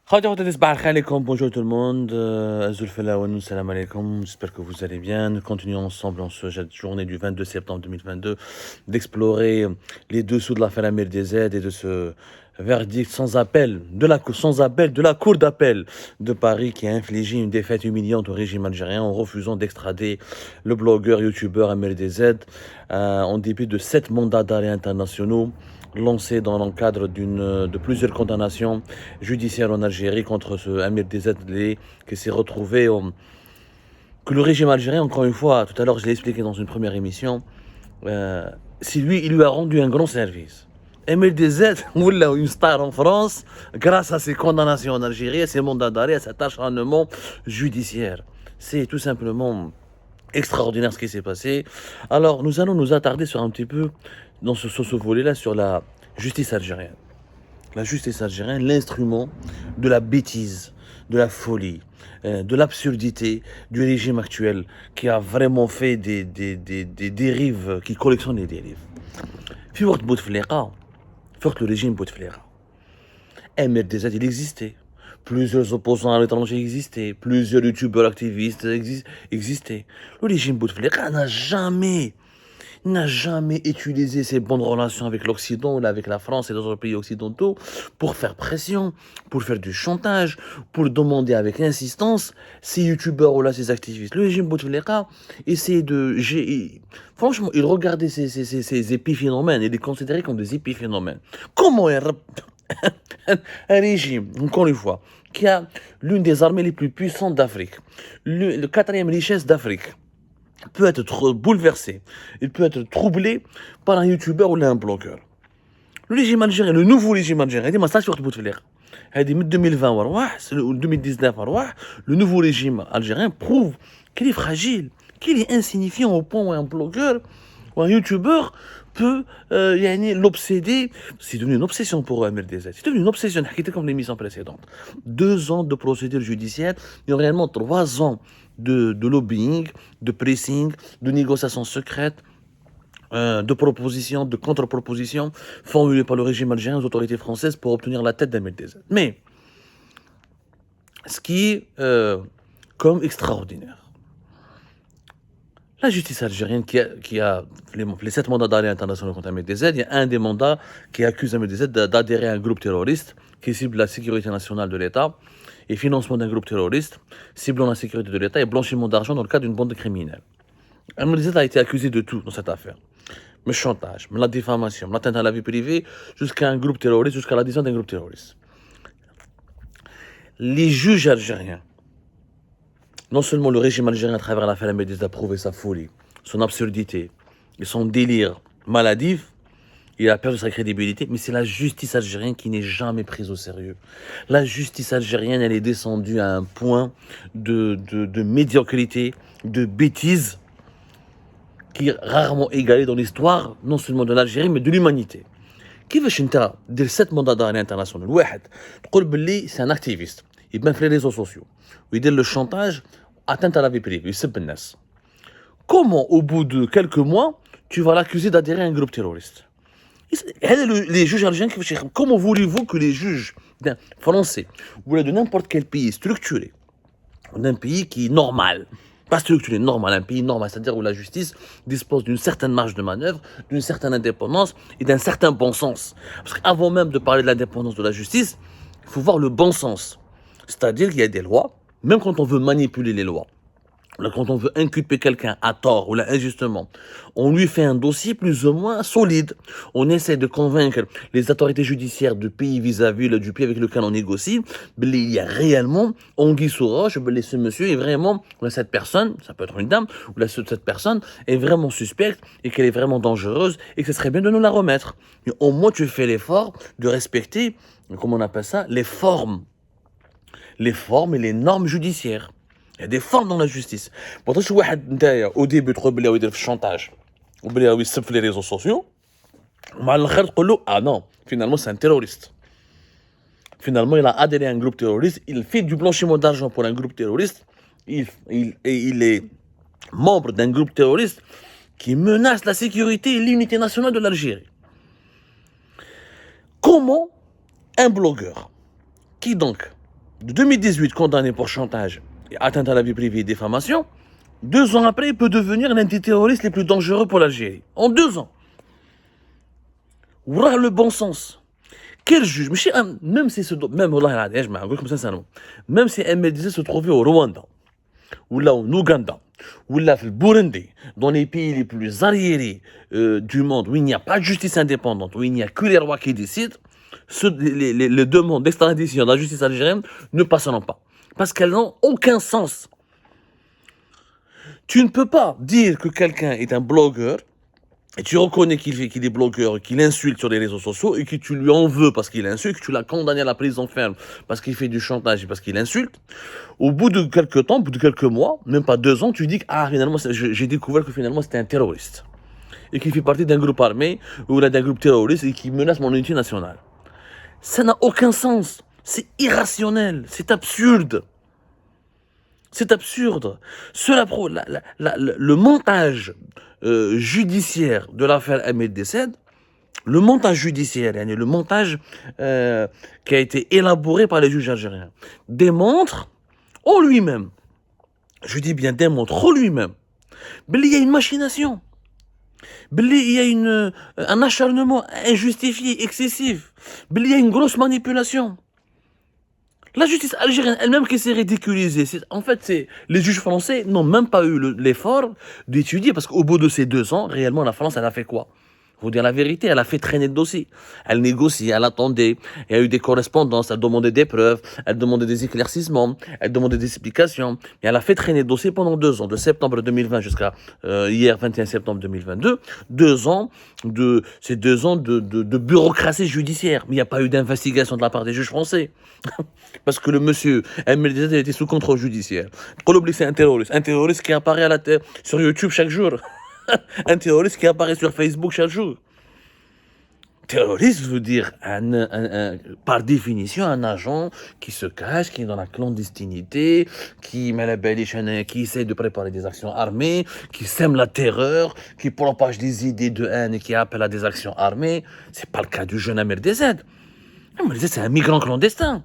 Bonjour tout le monde, Azul Felaouanou, salam alaikum, j'espère que vous allez bien. Nous continuons ensemble en cette journée du 22 septembre 2022 d'explorer les dessous de l'affaire Amir des Z et de ce verdict sans appel de la cour d'appel de Paris qui a infligé une défaite humiliante au régime algérien en refusant d'extrader le blogueur youtubeur Amir des Z en dépit de 7 mandats d'arrêt internationaux lancé dans le cadre de plusieurs condamnations judiciaires en Algérie contre ce Amir DZ qui s'est retrouvé que le régime algérien, encore une fois, tout à l'heure je l'ai expliqué dans une première émission, il lui a rendu un grand service. Amir DZ, une star en France, grâce à ses condamnations en Algérie, à ses mandats d'arrêt, à cet acharnement judiciaire. C'est tout simplement extraordinaire ce qui s'est passé. Alors, nous allons nous attarder sur un petit peu, dans ce volet-là, sur la justice algérienne. La justice algérienne, l'instrument de la bêtise, de la folie, de l'absurdité du régime actuel qui a vraiment fait des dérives, qui collectionne les dérives. في وقت بوتفليقة في وقت le régime Bouteflika, Amir DZ il existait. Plusieurs opposants à l'étranger existaient, plusieurs youtubeurs activistes existaient. Le régime Bouteflika n'a jamais utilisé ses bonnes relations avec l'Occident, avec la France et d'autres pays occidentaux pour faire pression, pour faire du chantage, pour demander avec insistance ces youtubeurs ou là, ces activistes. Le régime Bouteflika essayait franchement, il regardait ces épiphénomènes, il les considérait comme des épiphénomènes. Comment un régime, encore une fois, qui a l'une des armées les plus puissantes d'Afrique, le quatrième richesse d'Afrique, peut être bouleversé, il peut être troublé par un youtubeur ou un blogueur. Le régime algérien, le nouveau régime algérien, dit, ça sur Bouteflika. 2020 ou 2019, le nouveau régime algérien prouve qu'il est fragile, qu'il est insignifiant au point où un blogueur ou un youtubeur peut l'obséder. C'est devenu une obsession pour Amir DZ. C'est devenu une obsession, comme l'émission précédente. 2 ans de procédure judiciaire, il y a réellement 3 ans de lobbying, de pressing, de négociations secrètes, de propositions, de contre-propositions formulées par le régime algérien aux autorités françaises pour obtenir la tête d'Amir DZ. Mais, ce qui est comme extraordinaire, la justice algérienne qui a les 7 mandats d'arrêt internationaux contre Ahmed DZ, il y a un des mandats qui accuse Ahmed DZ d'adhérer à un groupe terroriste qui cible la sécurité nationale de l'État et financement d'un groupe terroriste ciblant la sécurité de l'État et blanchiment d'argent dans le cadre d'une bande criminelle. Ahmed DZ a été accusé de tout dans cette affaire. Le chantage, la diffamation, l'atteinte à la vie privée, jusqu'à un groupe terroriste, jusqu'à l'adhésion d'un groupe terroriste. Les juges algériens, non seulement le régime algérien à travers l'affaire Ahmed DZ a prouvé sa folie, son absurdité et son délire maladif, il a perdu sa crédibilité, mais c'est la justice algérienne qui n'est jamais prise au sérieux. La justice algérienne, elle est descendue à un point de médiocrité, de bêtise, qui est rarement égalé dans l'histoire, non seulement de l'Algérie, mais de l'humanité. كيفاش انت دير 7 mandats d'arrêt international واحد تقول باللي c'est un activiste يبان في les réseaux sociaux ويدير le chantage, atteinte à la vie privée, يسب الناس. Comment au bout de quelques mois tu vas l'accuser d'adhérer à un groupe terroriste? Les juges algériens, comment voulez-vous que les juges d'un français ou de n'importe quel pays structuré, d'un pays qui est normal, pas structuré, normal, un pays normal, c'est-à-dire où la justice dispose d'une certaine marge de manœuvre, d'une certaine indépendance et d'un certain bon sens. Parce qu'avant même de parler de l'indépendance de la justice, il faut voir le bon sens. C'est-à-dire qu'il y a des lois, même quand on veut manipuler les lois, quand on veut inculper quelqu'un à tort ou là injustement, on lui fait un dossier plus ou moins solide. On essaie de convaincre les autorités judiciaires du pays vis-à-vis du pays avec lequel on négocie, il y a réellement anguille sous roche, ce monsieur est vraiment, cette personne, ça peut être une dame, ou cette personne est vraiment suspecte et qu'elle est vraiment dangereuse et que ce serait bien de nous la remettre. Et au moins tu fais l'effort de respecter, comment on appelle ça, les formes et les normes judiciaires. Il y a des formes dans la justice. Pourtant, au début, tu as fait le chantage, tu as fait les réseaux sociaux, ah non, finalement, c'est un terroriste. Finalement, il a adhéré à un groupe terroriste, il fait du blanchiment d'argent pour un groupe terroriste, il est membre d'un groupe terroriste qui menace la sécurité et l'unité nationale de l'Algérie. Comment un blogueur, qui donc de 2018 condamné pour chantage et atteinte à la vie privée et diffamation, 2 ans après, il peut devenir l'un des terroristes les plus dangereux pour l'Algérie. En 2 ans. Ouah, le bon sens. Quel juge, même si même si MLDZ se trouvait au Rwanda, ou là en Ouganda, ou là au Burundi, dans les pays les plus arriérés du monde, où il n'y a pas de justice indépendante, où il n'y a que les rois qui décident, les demandes d'extradition de la justice algérienne ne passeront pas. Parce qu'elles n'ont aucun sens. Tu ne peux pas dire que quelqu'un est un blogueur, et tu reconnais qu'il est blogueur, qu'il insulte sur les réseaux sociaux, et que tu lui en veux parce qu'il insulte, que tu l'as condamné à la prison ferme parce qu'il fait du chantage et parce qu'il insulte. Au bout de quelques temps, au bout de quelques mois, même pas 2 ans, tu dis que finalement, j'ai découvert que finalement c'était un terroriste. Et qu'il fait partie d'un groupe armé, ou d'un groupe terroriste, et qui menace mon unité nationale. Ça n'a aucun sens. C'est irrationnel. C'est absurde. C'est absurde. Le montage judiciaire de l'affaire Ahmed Dessed, le montage judiciaire, le montage qui a été élaboré par les juges algériens, démontre en lui-même, je dis bien démontre en lui-même, qu'il y a une machination, qu'il y a un acharnement injustifié, excessif, qu'il y a une grosse manipulation. La justice algérienne elle-même qui s'est ridiculisée. En fait, les juges français n'ont même pas eu l'effort d'étudier, parce qu'au bout de ces 2 ans, réellement, la France, elle a fait quoi? Faut dire la vérité, elle a fait traîner le dossier. Elle négocie, elle attendait, il y a eu des correspondances, elle demandait des preuves, elle demandait des éclaircissements, elle demandait des explications. Et elle a fait traîner le dossier pendant 2 ans, de septembre 2020 jusqu'à hier, 21 septembre 2022. 2 ans ces 2 ans de bureaucratie judiciaire. Mais il n'y a pas eu d'investigation de la part des juges français. Parce que le monsieur MLDZ était sous contrôle judiciaire. Kolobli, c'est un terroriste qui apparaît sur YouTube chaque jour. Un terroriste qui apparaît sur Facebook chaque jour. Terroriste veut dire, par définition, un agent qui se cache, qui est dans la clandestinité, qui met la belle échelle, qui essaie de préparer des actions armées, qui sème la terreur, qui propage des idées de haine et qui appelle à des actions armées. C'est pas le cas du jeune MLDZ. MLDZ, c'est un migrant clandestin.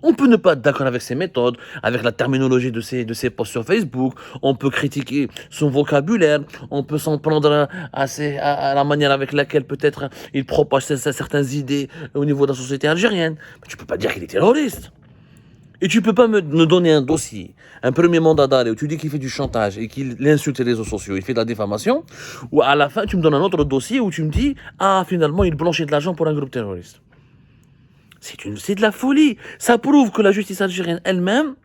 On peut ne pas être d'accord avec ses méthodes, avec la terminologie de ses posts sur Facebook, on peut critiquer son vocabulaire, on peut s'en prendre à la manière avec laquelle peut-être il propage certaines idées au niveau de la société algérienne. Mais tu peux pas dire qu'il est terroriste. Et tu peux pas me donner un dossier, un premier mandat d'arrêt où tu dis qu'il fait du chantage et qu'il insulte les réseaux sociaux, il fait de la diffamation, ou à la fin tu me donnes un autre dossier où tu me dis finalement il blanchit de l'argent pour un groupe terroriste. C'est de la folie. Ça prouve que la justice algérienne elle-même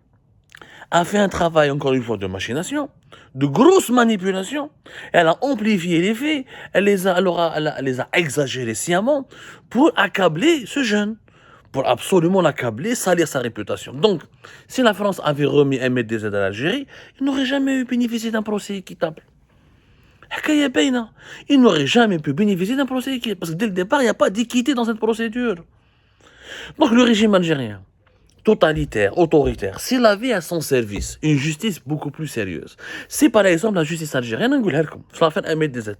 a fait un travail, encore une fois, de machination, de grosse manipulation. Elle a amplifié les faits, elle les a exagérés sciemment pour accabler ce jeune, pour absolument l'accabler, salir sa réputation. Donc, si la France avait remis MLDZ à l'Algérie, il n'aurait jamais bénéficié d'un procès équitable. Il n'aurait jamais pu bénéficier d'un procès équitable, parce que dès le départ, il n'y a pas d'équité dans cette procédure. Donc le régime algérien, totalitaire, autoritaire, s'il avait à son service une justice beaucoup plus sérieuse, si par exemple la justice algérienne,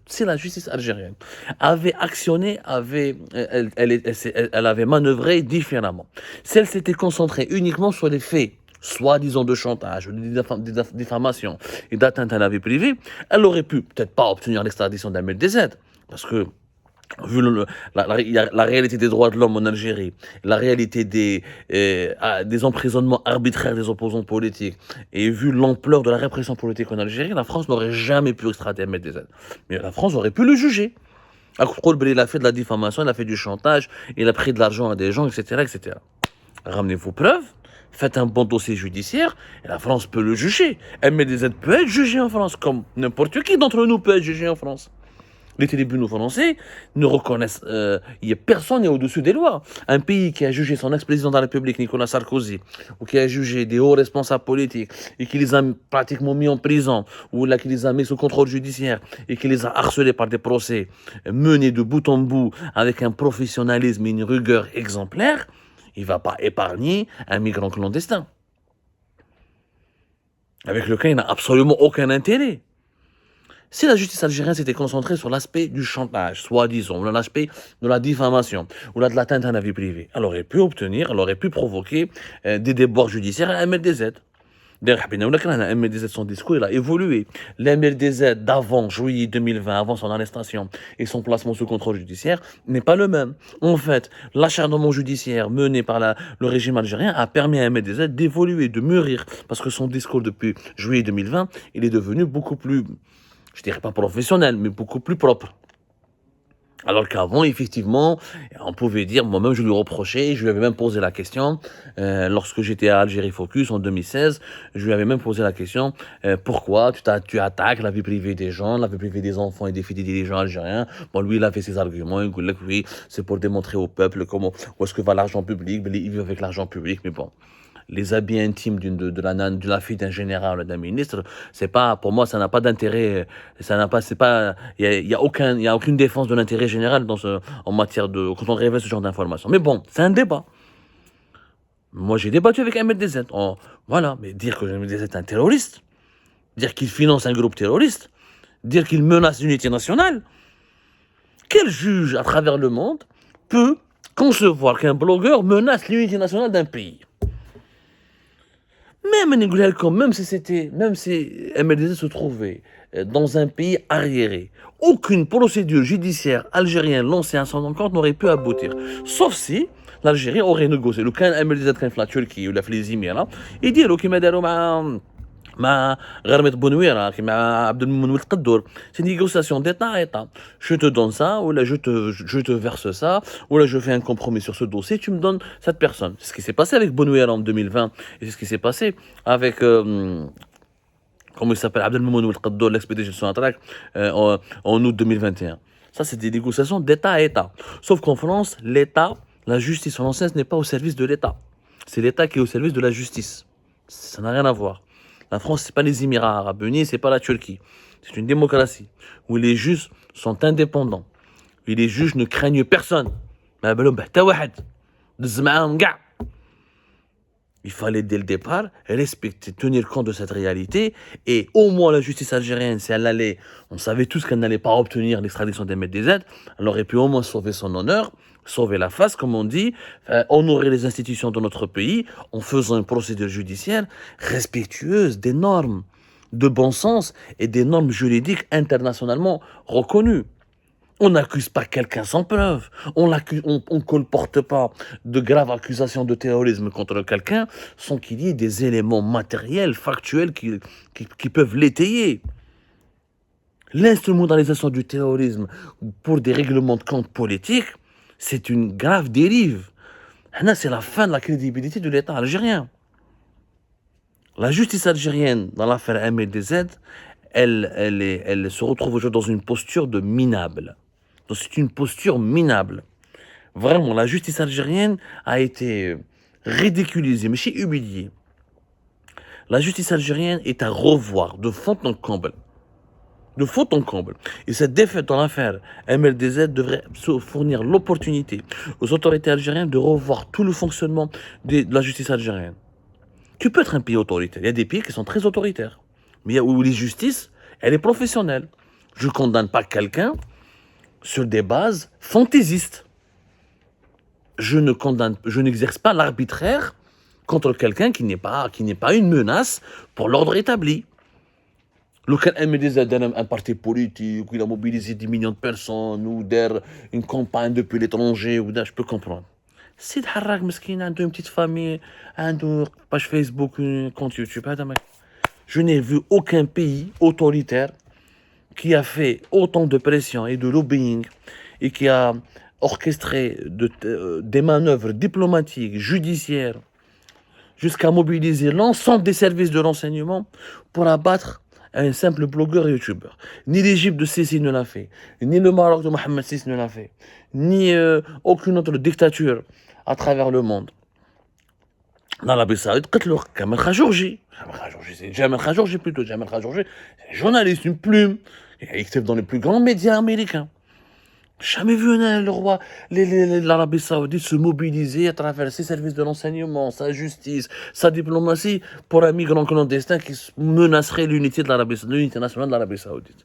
si la justice algérienne avait actionné, elle avait manœuvré différemment, si elle s'était concentrée uniquement sur les faits, soi-disant de chantage, de diffamation et d'atteinte à la vie privée, elle aurait pu peut-être pas obtenir l'extradition d'MLDZ, parce que vu la réalité des droits de l'homme en Algérie, la réalité des emprisonnements arbitraires des opposants politiques, et vu l'ampleur de la répression politique en Algérie, la France n'aurait jamais pu extrader MLDZ. Mais la France aurait pu le juger. Il a fait de la diffamation, il a fait du chantage, il a pris de l'argent à des gens, etc., etc. Ramenez vos preuves, faites un bon dossier judiciaire, et la France peut le juger. MLDZ peut être jugé en France, comme n'importe qui d'entre nous peut être jugé en France. Les tribunaux français ne reconnaissent... personne n'est au-dessus des lois. Un pays qui a jugé son ex-président de la République, Nicolas Sarkozy, ou qui a jugé des hauts responsables politiques, et qui les a pratiquement mis en prison, ou là, qui les a mis sous contrôle judiciaire, et qui les a harcelés par des procès menés de bout en bout, avec un professionnalisme et une rigueur exemplaire, il ne va pas épargner un migrant clandestin, avec lequel il n'a absolument aucun intérêt. Si la justice algérienne s'était concentrée sur l'aspect du chantage, soi-disant, ou l'aspect de la diffamation, ou de l'atteinte à la vie privée, elle aurait pu obtenir, elle aurait pu provoquer des déboires judiciaires à MLDZ. D'ailleurs, MLDZ, son discours, il a évolué. L'MLDZ d'avant juillet 2020, avant son arrestation et son placement sous contrôle judiciaire, n'est pas le même. En fait, l'acharnement judiciaire mené par le régime algérien a permis à MLDZ d'évoluer, de mûrir, parce que son discours depuis juillet 2020, il est devenu beaucoup plus, je dirais pas professionnel, mais beaucoup plus propre. Alors qu'avant, effectivement, on pouvait dire, moi-même je lui reprochais, je lui avais même posé la question, lorsque j'étais à Algérie Focus en 2016, je lui avais même posé la question, pourquoi tu attaques la vie privée des gens, la vie privée des enfants et des filles des dirigeants algériens. Bon, lui, il a fait ses arguments, il dit que oui, c'est pour démontrer au peuple où est-ce que va l'argent public, mais il vit avec l'argent public, mais bon. Les habits intimes de la fille d'un général ou d'un ministre, c'est pas, pour moi, ça n'a pas d'intérêt, ça n'a pas, c'est pas, il y a aucune défense de l'intérêt général en matière quand on révèle ce genre d'informations. Mais bon, c'est un débat. Moi, j'ai débattu avec MLDZ. Voilà, mais dire que MLDZ est un terroriste, dire qu'il finance un groupe terroriste, dire qu'il menace l'unité nationale, quel juge à travers le monde peut concevoir qu'un blogueur menace l'unité nationale d'un pays? Même si MLDZ se trouvait dans un pays arriéré, aucune procédure judiciaire algérienne lancée à son encontre n'aurait pu aboutir. Sauf si l'Algérie aurait négocié. Le cas MLDZ كان في la Turquie ولا في les Émirats, يديروا كيما داروا مع غرمة بونويرة مع عبد المؤمن ولد قدور. C'est une négociation d'État à État. Je te donne ça, ou là je te verse ça, ou là je fais un compromis sur ce dossier, tu me donnes cette personne. C'est ce qui s'est passé avec Bonouera en 2020, et c'est ce qui s'est passé avec, comment il s'appelle, Abdel Moumoun Ould Qaddour, l'expédition de Sonatrach, en août 2021. Ça, c'est des négociations d'État à État. Sauf qu'en France, l'État, la justice française n'est pas au service de l'État. C'est l'État qui est au service de la justice. Ça n'a rien à voir. La France, c'est pas les Émirats arabes unis, c'est pas la Turquie. C'est une démocratie où les juges sont indépendants. Et les juges ne craignent personne. Il fallait dès le départ respecter, tenir compte de cette réalité, et au moins la justice algérienne, si elle allait, on savait tous qu'elle n'allait pas obtenir l'extradition des MLDZ, elle aurait pu au moins sauver son honneur, sauver la face, comme on dit, honorer les institutions de notre pays en faisant une procédure judiciaire respectueuse des normes de bon sens et des normes juridiques internationalement reconnues. On n'accuse pas quelqu'un sans preuve. On ne colporte pas de graves accusations de terrorisme contre quelqu'un sans qu'il y ait des éléments matériels, factuels qui peuvent l'étayer. L'instrumentalisation du terrorisme pour des règlements de compte politiques, c'est une grave dérive. Là, c'est la fin de la crédibilité de l'État algérien. La justice algérienne, dans l'affaire MLDZ, elle se retrouve aujourd'hui dans une posture de minable. Donc c'est une posture minable. Vraiment, la justice algérienne a été ridiculisée, mais c'est humiliée. La justice algérienne est à revoir de fond en comble. De fond en comble. Et cette défaite dans l'affaire MLDZ devrait fournir l'opportunité aux autorités algériennes de revoir tout le fonctionnement de la justice algérienne. Tu peux être un pays autoritaire. Il y a des pays qui sont très autoritaires. Mais où la justice, elle est professionnelle. Je ne condamne pas quelqu'un sur des bases fantaisistes. Je n'exerce pas l'arbitraire contre quelqu'un qui n'est pas une menace pour l'ordre établi. Le cas MLDZ un parti politique, où il a mobilisé 10 millions de personnes, ou une campagne depuis l'étranger, je peux comprendre. Si Harrak Meskin a une petite famille, a une page Facebook, un compte YouTube, je n'ai vu aucun pays autoritaire qui a fait autant de pression et de lobbying et qui a orchestré des manœuvres diplomatiques, judiciaires, jusqu'à mobiliser l'ensemble des services de renseignement pour abattre un simple blogueur et youtubeur. Ni l'Égypte de Sisi ne l'a fait, ni le Maroc de Mohamed VI ne l'a fait, ni aucune autre dictature à travers le monde. Dans l'Arabie Saoudite, Kamal Khashoggi. C'est Jamal Khashoggi plutôt. Jamal Khashoggi, c'est un journaliste, une plume. Il écrit dans les plus grands médias américains. Jamais vu le roi, l'Arabie Saoudite se mobiliser à travers ses services de renseignement, sa justice, sa diplomatie pour un migrant clandestin qui menacerait l'unité nationale de l'Arabie Saoudite.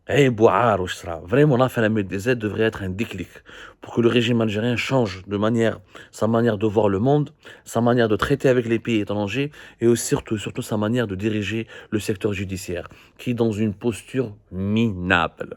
Eh, Bouhar ou Chra. Vraiment, l'affaire MDZ devrait être un déclic pour que le régime algérien change sa manière de voir le monde, sa manière de traiter avec les pays étrangers et aussi, surtout sa manière de diriger le secteur judiciaire, qui est dans une posture minable.